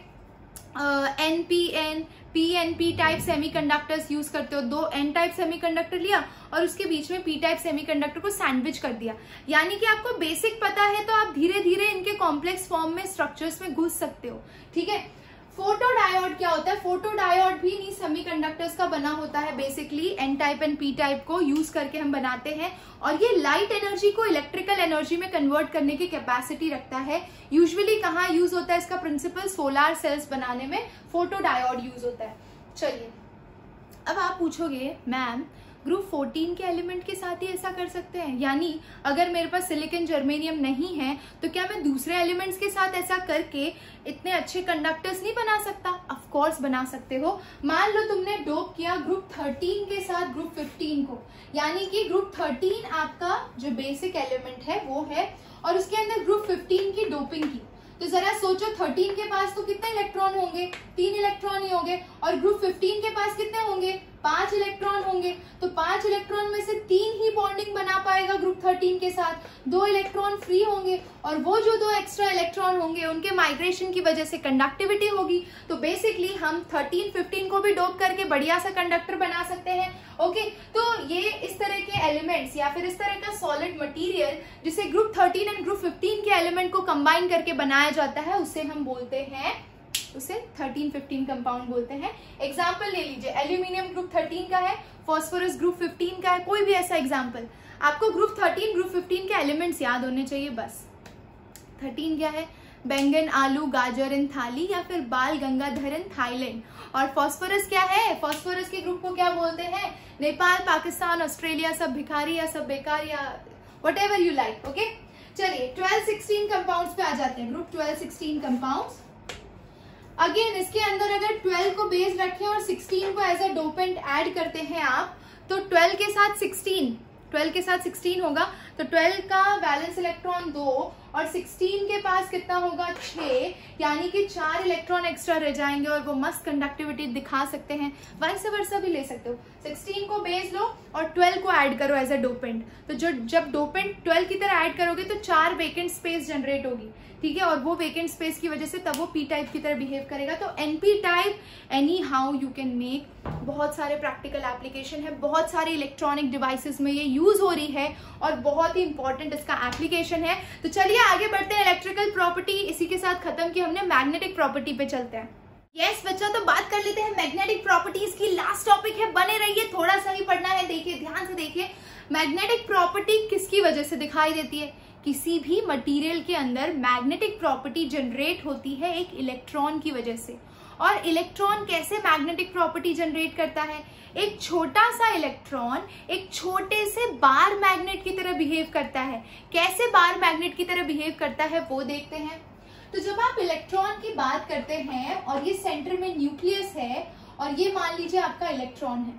A: NPN, PNP type semiconductors use करते हो। दो एन टाइप सेमीकंडक्टर लिया और उसके बीच में पी टाइप सेमीकंडक्टर को सैंडविच कर दिया। यानी कि आपको बेसिक पता है तो आप धीरे धीरे इनके कॉम्प्लेक्स फॉर्म में, स्ट्रक्चर्स में घुस सकते हो। ठीक है। फोटो डायोड क्या होता है? फोटो डायोड भी इन सेमीकंडक्टर्स का बना होता है। Basically N type and P type को यूज करके हम बनाते हैं और ये लाइट एनर्जी को इलेक्ट्रिकल एनर्जी में कन्वर्ट करने की कैपेसिटी रखता है। यूजुअली कहाँ यूज होता है इसका प्रिंसिपल? सोलार सेल्स बनाने में फोटो डायोड यूज होता है। चलिए, अब आप पूछोगे मैम ग्रुप 14 के एलिमेंट के साथ ही ऐसा कर सकते हैं? यानी अगर मेरे पास सिलिकॉन जर्मेनियम नहीं है तो क्या मैं दूसरे एलिमेंट्स के साथ ऐसा करके इतने अच्छे कंडक्टर्स नहीं बना सकता? ऑफ कोर्स बना सकते हो। मान लो तुमने डोप किया ग्रुप 13 के साथ ग्रुप 15 को, यानी कि ग्रुप 13 आपका जो बेसिक एलिमेंट है वो है और उसके अंदर ग्रुप 15 की डोपिंग की। तो जरा सोचो 13 के पास तो कितने इलेक्ट्रॉन होंगे? 3 इलेक्ट्रॉन ही होंगे। और ग्रुप 15 के पास कितने होंगे? 5 इलेक्ट्रॉन होंगे। तो 5 इलेक्ट्रॉन में से 3 ही बॉन्डिंग बना पाएगा ग्रुप 13 के साथ। 2 इलेक्ट्रॉन फ्री होंगे और वो जो 2 एक्स्ट्रा इलेक्ट्रॉन होंगे उनके माइग्रेशन की वजह से कंडक्टिविटी होगी। तो बेसिकली हम 13-15 को भी डोप करके बढ़िया सा कंडक्टर बना सकते हैं। ओके, तो ये इस तरह के एलिमेंट्स या फिर इस तरह का सॉलिड मटेरियल जिसे ग्रुप 13 एंड ग्रुप 15 के एलिमेंट को कंबाइन करके बनाया जाता है उसे हम बोलते हैं, उसे 13-15 कंपाउंड बोलते हैं। एग्जाम्पल ले लीजिए, एल्यूमिनियम ग्रुप 13 का है, फास्फोरस ग्रुप 15 का है, कोई भी ऐसा एग्जाम्पल। आपको ग्रुप 13 ग्रुप 15 के एलिमेंट्स याद होने चाहिए बस। 13 क्या है? बैंगन, आलू, गाजर इन थाली या फिर बाल गंगाधर इन थाईलैंड। और फास्फोरस क्या है? फास्फोरस के ग्रुप को क्या बोलते हैं? नेपाल, पाकिस्तान, ऑस्ट्रेलिया, सब भिखारी या सब बेकार या व्हाटएवर यू लाइक। ओके, चलिए 12-16 कंपाउंड्स पे आ जाते हैं। Group 12-16 compounds. अगेन इसके अंदर अगर 12 को बेस रखें और 16 को एज अ डोपेंट ऐड करते हैं आप, तो 12 के साथ 16 होगा। तो 12 का वैलेंस इलेक्ट्रॉन 2 और 16 के पास कितना होगा? 6, यानी कि 4 इलेक्ट्रॉन एक्स्ट्रा रह जाएंगे और वो मस्त कंडक्टिविटी दिखा सकते हैं। वाइस वर्सा भी ले सकते हो। 16 को बेस लो और 12 को ऐड करो एज अ डोपेंट। तो जब डोपेंट 12 की तरह ऐड करोगे तो 4 वेकेंट स्पेस जनरेट होगी। ठीक है, और वो वेकेंट स्पेस की वजह से तब वो पी टाइप की तरह बिहेव करेगा। तो NP type any how you can make. बहुत सारे प्रैक्टिकल एप्लीकेशन है, बहुत सारे इलेक्ट्रॉनिक डिवाइसेस में ये यूज हो रही है और बहुत ही इंपॉर्टेंट इसका एप्लीकेशन है। तो चलिए आगे बढ़ते हैं। इलेक्ट्रिकल प्रॉपर्टी इसी के साथ खत्म की हमने, मैग्नेटिक प्रॉपर्टी पे चलते हैं। यस बच्चा, तो बात कर लेते हैं मैग्नेटिक प्रॉपर्टीज की। लास्ट टॉपिक है, बने रहिए, थोड़ा सा ही पढ़ना है। देखिए, ध्यान से देखिए, मैग्नेटिक प्रॉपर्टी किसकी वजह से दिखाई देती है? किसी भी मटेरियल के अंदर मैग्नेटिक प्रॉपर्टी जनरेट होती है एक इलेक्ट्रॉन की वजह से। और इलेक्ट्रॉन कैसे मैग्नेटिक प्रॉपर्टी जनरेट करता है? एक छोटा सा इलेक्ट्रॉन एक छोटे से बार मैग्नेट की तरह बिहेव करता है। कैसे बार मैग्नेट की तरह बिहेव करता है वो देखते हैं। तो जब आप इलेक्ट्रॉन की बात करते हैं और ये सेंटर में न्यूक्लियस है और ये मान लीजिए आपका इलेक्ट्रॉन है,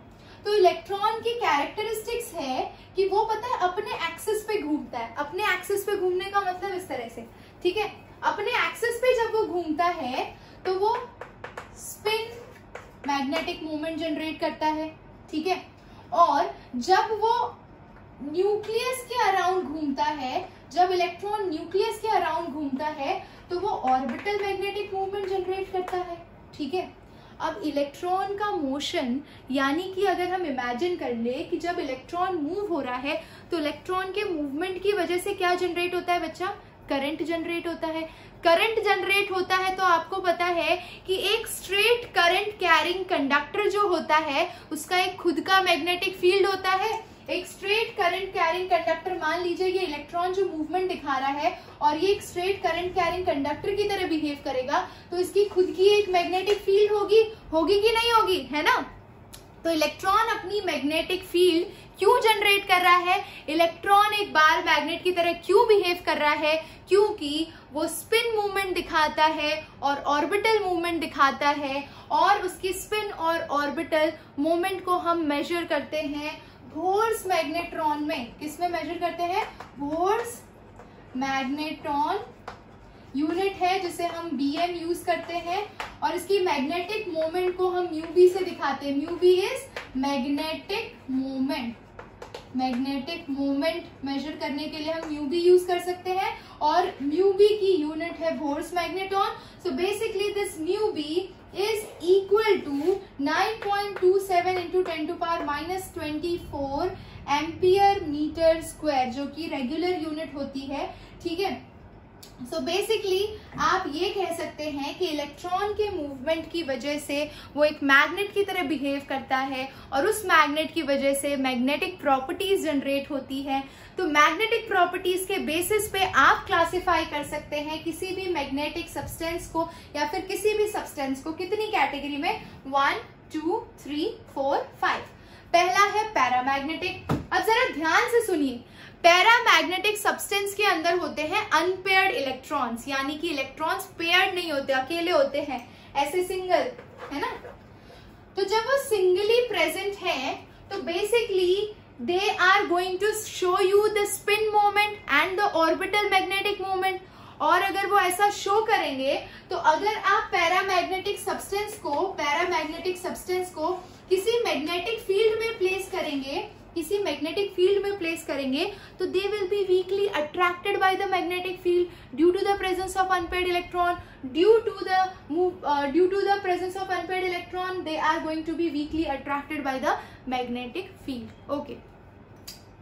A: तो इलेक्ट्रॉन की कैरेक्टरिस्टिक्स है कि वो पता है अपने एक्सिस पे घूमता है। अपने एक्सिस पे घूमने का मतलब इस तरह से, ठीक है, अपने एक्सिस पे जब वो घूमता है तो वो स्पिन मैग्नेटिक मोमेंट जनरेट करता है। ठीक है, और जब वो न्यूक्लियस के अराउंड घूमता है, जब इलेक्ट्रॉन न्यूक्लियस के अराउंड घूमता है तो वो ऑर्बिटल मैग्नेटिक मूवमेंट जनरेट करता है। ठीक है, अब इलेक्ट्रॉन का मोशन, यानी कि अगर हम इमेजिन कर ले कि जब इलेक्ट्रॉन मूव हो रहा है तो इलेक्ट्रॉन के मूवमेंट की वजह से क्या जनरेट होता है बच्चा? करंट जनरेट होता है। करंट जनरेट होता है तो आपको पता है कि एक स्ट्रेट करंट कैरिंग कंडक्टर जो होता है उसका एक खुद का मैग्नेटिक फील्ड होता है, एक स्ट्रेट करंट कैरिंग कंडक्टर, मान लीजिए ये इलेक्ट्रॉन जो मूवमेंट दिखा रहा है और ये एक स्ट्रेट करंट कैरिंग कंडक्टर की तरह बिहेव करेगा, तो इसकी खुद की एक मैग्नेटिक फील्ड होगी कि नहीं होगी, है ना। तो इलेक्ट्रॉन अपनी मैग्नेटिक फील्ड क्यों जनरेट कर रहा है, इलेक्ट्रॉन एक बार मैग्नेट की तरह क्यों बिहेव कर रहा है, क्योंकि वो स्पिन मूवमेंट दिखाता है और ऑर्बिटल मूवमेंट दिखाता है, और उसकी स्पिन और ऑर्बिटल मूवमेंट को हम मेजर करते हैं बोर्स मैग्नेट्रॉन में। किसमें मेजर करते हैं, बोर्स मैग्नेट्रॉन यूनिट है जिसे हम BM यूज करते हैं, और इसकी मैग्नेटिक मोमेंट को हम μB से दिखाते हैं। μB is magnetic moment. Magnetic moment measure करने के लिए हम μB यूज कर सकते हैं, और μB की यूनिट है Bohr's magnetron. So basically this μB is equal to 9.27 into 10 to power minus 24 ampere metre square, जो कि रेगुलर यूनिट होती है, ठीक है। सो बेसिकली आप ये कह सकते हैं कि इलेक्ट्रॉन के मूवमेंट की वजह से वो एक मैग्नेट की तरह बिहेव करता है, और उस मैग्नेट की वजह से मैग्नेटिक प्रॉपर्टीज जनरेट होती है। तो मैग्नेटिक प्रॉपर्टीज के बेसिस पे आप क्लासिफाई कर सकते हैं किसी भी मैग्नेटिक सब्सटेंस को या फिर किसी भी सब्सटेंस को कितनी कैटेगरी में, 1 2 3 4 5। पहला है पैरामैग्नेटिक। अब जरा ध्यान से सुनिए, पैरामैग्नेटिक सब्सटेंस के अंदर होते हैं अनपेयर्ड इलेक्ट्रॉन्स, यानी कि इलेक्ट्रॉन्स पेयर्ड नहीं होते, अकेले होते हैं, ऐसे सिंगल, है ना। तो जब वो सिंगली प्रेजेंट है तो basically they are going to show you the spin moment and the orbital magnetic moment. और अगर वो ऐसा शो करेंगे तो अगर आप पैरामैग्नेटिक सब्सटेंस को किसी मैग्नेटिक फील्ड में प्लेस करेंगे तो they will be weakly attracted by the magnetic field due to the presence of unpaired electron. Due to the presence of unpaired electron they are going to be weakly attracted by the magnetic field. Okay,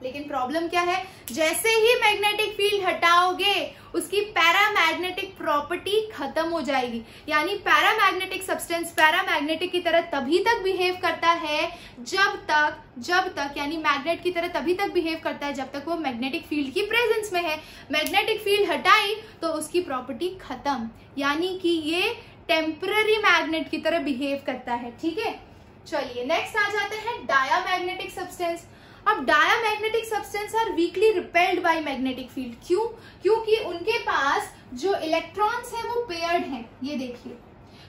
A: लेकिन problem क्या है, जैसे ही magnetic field हटाओगे उसकी paramagnetic property खत्म हो जाएगी। यानी paramagnetic substance paramagnetic की तरह तभी तक बिहेव करता है जब तक यानी मैग्नेट की तरह तभी तक बिहेव करता है जब तक वो मैग्नेटिक फील्ड की प्रेजेंस में है। मैग्नेटिक फील्ड हटाई तो उसकी प्रॉपर्टी खत्म, यानी कि ये टेम्पररी मैग्नेट की तरह बिहेव करता है, ठीक है। चलिए नेक्स्ट आ जाते हैं डायामैग्नेटिक सब्सटेंस। अब diamagnetic substance are weakly repelled by magnetic field. क्यों? क्योंकि उनके पास जो इलेक्ट्रॉन्स हैं वो पेयर्ड हैं। ये देखिए,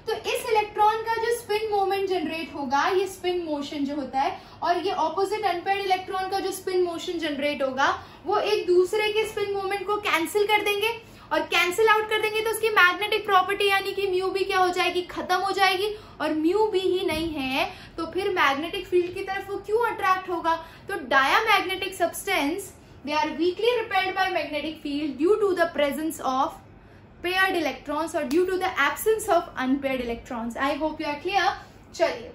A: तो इस इलेक्ट्रॉन का जो स्पिन मोमेंट जनरेट होगा, ये स्पिन मोशन जो होता है, और ये ऑपोजिट अनपेयर्ड इलेक्ट्रॉन का जो स्पिन मोशन जनरेट होगा वो एक दूसरे के स्पिन मोमेंट को कैंसिल कर देंगे, और कैंसिल आउट कर देंगे तो उसकी मैग्नेटिक प्रॉपर्टी यानी कि μB क्या हो जाएगी, खत्म हो जाएगी। और μB ही नहीं है तो फिर मैग्नेटिक फील्ड की तरफ वो क्यों अट्रैक्ट होगा। तो diamagnetic substance they are weakly repelled by magnetic field due to the presence of paired electrons और due to the absence of unpaired electrons. I hope you are clear. चलिए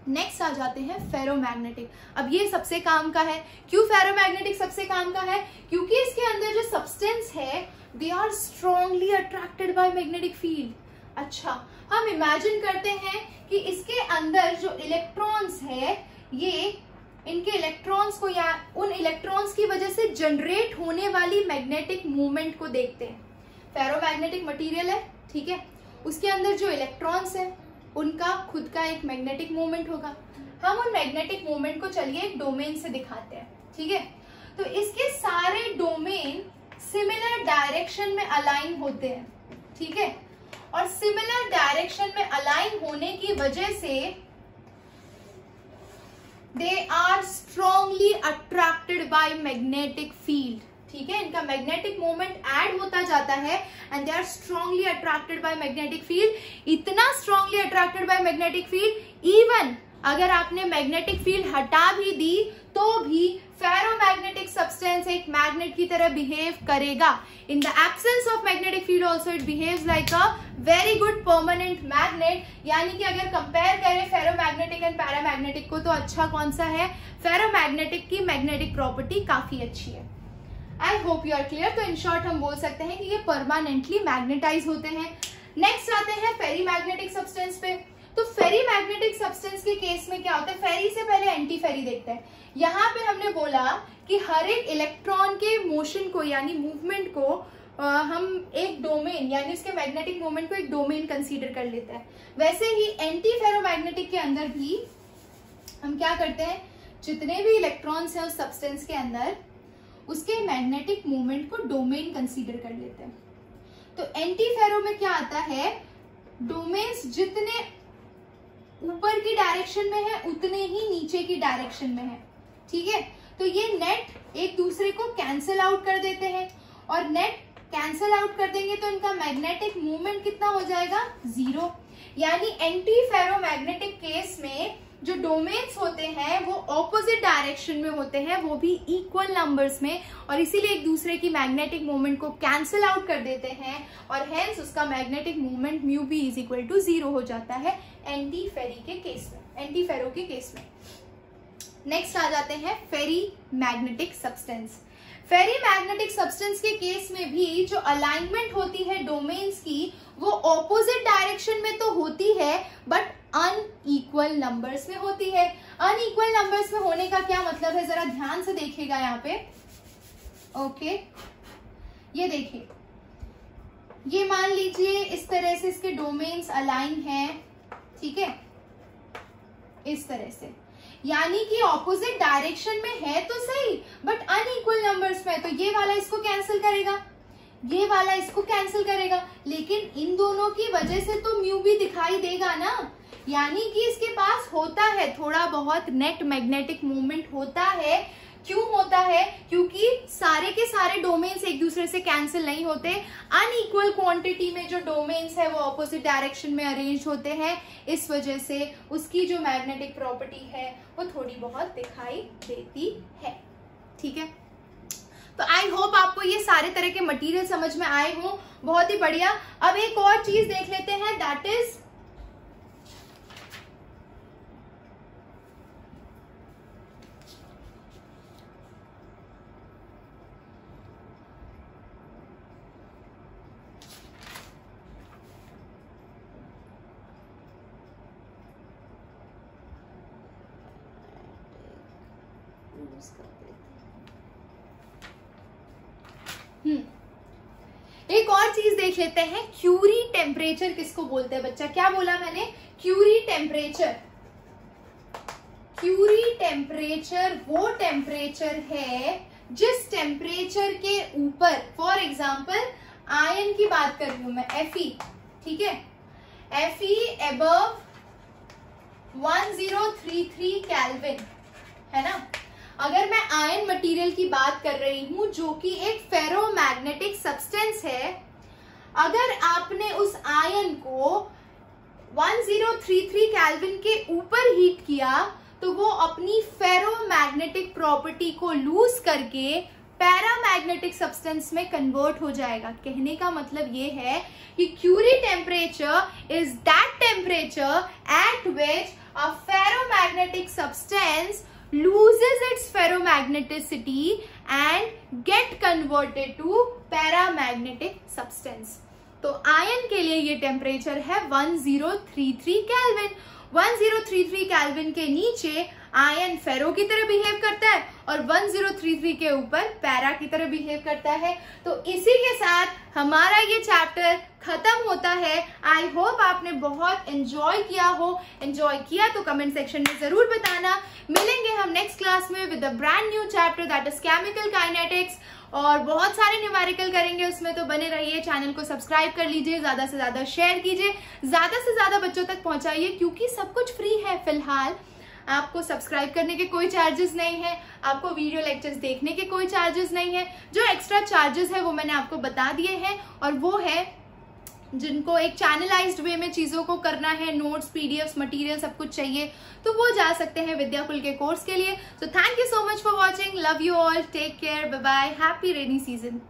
A: next आ जाते हैं फेरोमैग्नेटिक। अब ये सबसे काम का है। क्यों फेरोमैग्नेटिक सबसे काम का है? क्योंकि इसके अंदर जो सब्सटेंस है they are strongly attracted by magnetic field. अच्छा, हम इमेजिन करते हैं कि इसके अंदर जो इलेक्ट्रॉन्स है ये इनके इलेक्ट्रॉन्स को या उन इलेक्ट्रॉन्स की वजह से जनरेट होने वाली मैग्नेटिक मूवमेंट को देखते हैं। फेरोमैग्नेटिक मटेरियल है, ठीक है, उसके अंदर जो इलेक्ट्रॉन्स है उनका खुद का एक मैग्नेटिक मूवमेंट होगा। हम उन मैग्नेटिक मूवमेंट को चलिए एक डोमेन से दिखाते हैं, ठीक है। तो इसके सारे डोमेन सिमिलर डायरेक्शन में अलाइन होते हैं, ठीक है, और सिमिलर डायरेक्शन में अलाइन होने की वजह से they are strongly attracted by magnetic field, ठीक है। इनका मैग्नेटिक मोमेंट ऐड होता जाता है and they are strongly attracted by magnetic field. इतना strongly attracted by magnetic field even अगर आपने मैग्नेटिक फील्ड हटा भी दी तो भी फेरोमैग्नेटिक सब्सटेंस एक मैग्नेट की तरह बिहेव करेगा। In the absence of magnetic field also it behaves like a very good permanent magnet. यानी कि अगर कंपेयर करें फेरोमैग्नेटिक एंड पैरामैग्नेटिक को तो अच्छा कौन सा है? फेरोमैग्नेटिक की मैग्नेटिक प्रॉपर्टी काफी अच्छी है। I hope you are clear. तो इन शॉर्ट हम बोल सकते हैं कि ये परमानेंटली मैग्नेटाइज होते हैं। नेक्स्ट आते हैं फेरीमैग्नेटिक सब्सटेंस पे। तो फेरी मैग्नेटिक सब्सटेंस के केस में क्या होता है, फेरी से पहले एंटी फेरी देखते हैं। यहाँ पे हमने बोला कि हर एक इलेक्ट्रॉन के मोशन को यानी मूवमेंट को हम एक डोमेन यानी उसके मैग्नेटिक मोमेंट को एक डोमेन कंसीडर कर लेते हैं। वैसे ही एंटी फेरोमैग्नेटिक के अंदर भी हम क्या करते हैं, जितने भी इलेक्ट्रॉन्स हैं उस सब्सटेंस के अंदर उसके मैग्नेटिक मोमेंट को डोमेन कंसीडर कर लेते हैं। तो एंटी फेरो में क्या आता है, डोमेन्स जितने ऊपर की डायरेक्शन में है उतने ही नीचे की डायरेक्शन में है, ठीक है। तो ये नेट एक दूसरे को कैंसिल आउट कर देते हैं, और नेट कैंसिल आउट कर देंगे तो इनका मैग्नेटिक मूवमेंट कितना हो जाएगा, 0। यानी एंटी फेरोमैग्नेटिक केस में जो डोमेन्स होते हैं वो ऑपोजिट डायरेक्शन में होते हैं, वो भी इक्वल नंबर्स में, और इसीलिए एक दूसरे की मैग्नेटिक मूवमेंट को कैंसिल आउट कर देते हैं, और हेंस उसका magnetic movement mu B is equal to 0 हो जाता है एंटी फेरी के केस में, एंटी फेरो के केस में। नेक्स्ट आ जाते हैं फेरी मैग्नेटिक सब्सटेंस। फेरी मैग्नेटिक सब्सटेंस के केस में भी जो अलाइनमेंट होती है डोमेन्स की वो ऑपोजिट डायरेक्शन में तो होती है बट अनइक्वल नंबर्स में होती है। अनइक्वल नंबर्स में होने का क्या मतलब है, जरा ध्यान से देखिएगा यहाँ पे। ओके, ये देखिए, ये मान लीजिए इस तरह से इसके डोमेन्स अलाइन हैं, ठीक है, इस तरह से, यानी कि ऑपोजिट डायरेक्शन में है तो सही बट अनइक्वल नंबर्स में, तो ये वाला इसको कैंसिल करेगा, ये वाला इसको कैंसिल करेगा, लेकिन इन दोनों की वजह से तो म्यू भी दिखाई देगा ना। यानी कि इसके पास होता है थोड़ा बहुत नेट मैग्नेटिक मूवमेंट होता है। क्यों होता है, क्योंकि सारे के सारे डोमेन्स एक दूसरे से कैंसिल नहीं होते। अनइक्वल क्वांटिटी में जो डोमेन्स है वो ऑपोजिट डायरेक्शन में अरेंज होते हैं, इस वजह से उसकी जो मैग्नेटिक प्रॉपर्टी है वो थोड़ी बहुत दिखाई देती है, ठीक है। तो आई होप आपको ये सारे तरह के मटेरियल समझ में आए हों, बहुत ही बढ़िया। अब एक और चीज देख लेते हैं, दैट इज एक और चीज देख लेते हैं, क्यूरी टेम्परेचर किसको बोलते हैं बच्चा, क्या बोला मैंने, क्यूरी टेम्परेचर। क्यूरी टेम्परेचर वो टेम्परेचर है जिस टेम्परेचर के ऊपर, फॉर एग्जाम्पल आयन की बात कर रही हूं मैं, Fe, ठीक है, Fe अबव 1033 केल्विन, है ना। अगर मैं आयन मटेरियल की बात कर रही हूं जो कि एक फेरोमैग्नेटिक सब्सटेंस है, अगर आपने उस आयन को 1033 केल्विन के ऊपर हीट किया तो वो अपनी फेरोमैग्नेटिक प्रॉपर्टी को लूज करके पैरामैग्नेटिक सब्सटेंस में कन्वर्ट हो जाएगा। कहने का मतलब ये है कि Curie temperature is that temperature at which a ferromagnetic substance loses its ferromagneticity and get converted to paramagnetic substance। तो आयन के लिए ये टेम्परेचर है 1033 केल्विन। 1033 केल्विन के नीचे आयन फेरो की तरह बिहेव करता है और 1033 के ऊपर पैरा की तरह बिहेव करता है। तो इसी के साथ हमारा ये चैप्टर खत्म होता है। आई होप आपने बहुत एंजॉय किया हो। एंजॉय किया तो कमेंट सेक्शन में जरूर बताना। मिलेंगे हम नेक्स्ट क्लास में with a brand new chapter that is chemical kinetics, और बहुत सारे न्यूमेरिकल करेंगे उसमें, तो बने रहिए। चैनल को सब्सक्राइब कर लीजिए, ज्यादा से ज्यादा शेयर कीजिए, ज्यादा से ज्यादा बच्चों तक पहुंचाइए, क्योंकि सब कुछ फ्री है फिलहाल। आपको सब्सक्राइब करने के कोई चार्जेस नहीं है, आपको वीडियो लेक्चर्स देखने के कोई चार्जेस नहीं है। जो एक्स्ट्रा चार्जेस है वो मैंने आपको बता दिए हैं, और वो है जिनको एक चैनलाइज्ड वे में चीजों को करना है, नोट्स, पीडीएफ्स, मटेरियल सब कुछ चाहिए, तो वो जा सकते हैं विद्याकुल के कोर्स के लिए। So thank you so much for watching, love you all, take care, bye bye, happy rainy season.